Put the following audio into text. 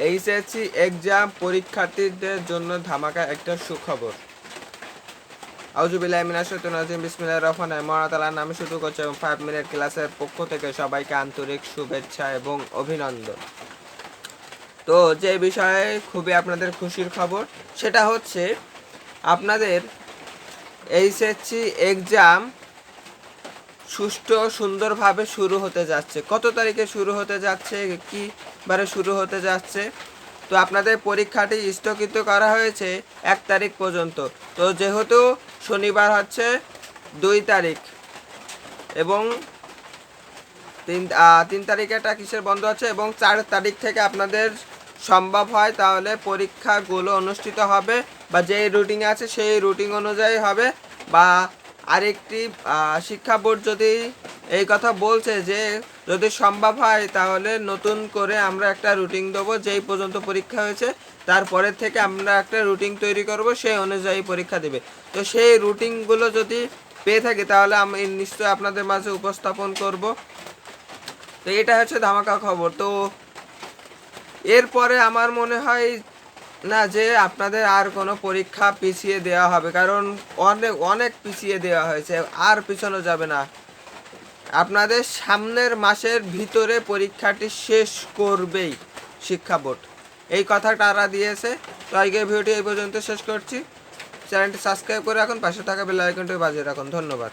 HSC exam পরীক্ষার্থীদের জন্য ধামাকা একটা সুখবর। আউযুবিল্লাহি মিনাশ শাইতানির রাজিম, বিসমিল্লাহির রহমানির রহিম। মহান তাআলার নামে শুরু করছি এবং 5 মিনিট ক্লাসের পক্ষ থেকে সবাইকে আন্তরিক শুভেচ্ছা এবং অভিনন্দন। তো যে বিষয়ে খুবই আপনাদের খুশির খবর, সেটা হচ্ছে আপনাদের এইচএসসি এক্সাম সুষ্ঠু সুন্দরভাবে শুরু হতে যাচ্ছে। কত তারিখে শুরু হতে যাচ্ছে, কি বারে শুরু হতে যাচ্ছে? তো আপনাদের পরীক্ষাটি স্থগিত করা হয়েছে 1 তারিখ পর্যন্ত। তো যেহেতু শনিবার হচ্ছে 2 তারিখ এবং 3 তারিখে একটা কিসের বন্ধ আছে এবং 4 তারিখ থেকে আপনাদের সম্ভব হয় তাহলে পরীক্ষাগুলো অনুষ্ঠিত হবে, বা যেই রুটিন আছে সেই রুটিন অনুযায়ী হবে। বা আরেকটি শিক্ষা বোর্ড যদি এই কথা বলছে যে যদি সম্ভব হয় তাহলে নতুন করে আমরা একটা রুটিন দেবো, যেই পর্যন্ত পরীক্ষা হয়েছে তারপরের থেকে আমরা একটা রুটিন তৈরি করব, সেই অনুযায়ী পরীক্ষা দেবে। তো সেই রুটিনগুলো যদি পেয়ে থাকি তাহলে আমি নিশ্চয়ই আপনাদের মাঝে উপস্থাপন করব। তো এটা হচ্ছে ধামাকা খবর। তো এরপরে আমার মনে হয় না যে আপনাদের আর কোনো পরীক্ষা পিছিয়ে দেওয়া হবে, কারণ অনেক অনেক পিছিয়ে দেওয়া হয়েছে, আর পিছানো যাবে না। আপনাদের সামনের মাসের ভিতরে পরীক্ষাটি শেষ করবেই শিক্ষা বোর্ড, এই কথাটা তারা দিয়েছে। তো আজকের ভিডিওটি এই পর্যন্ত শেষ করছি। চ্যানেলটি সাবস্ক্রাইব করে রাখুন, পাশে থাকা বেল আইকনটি বাজিয়ে রাখুন। ধন্যবাদ।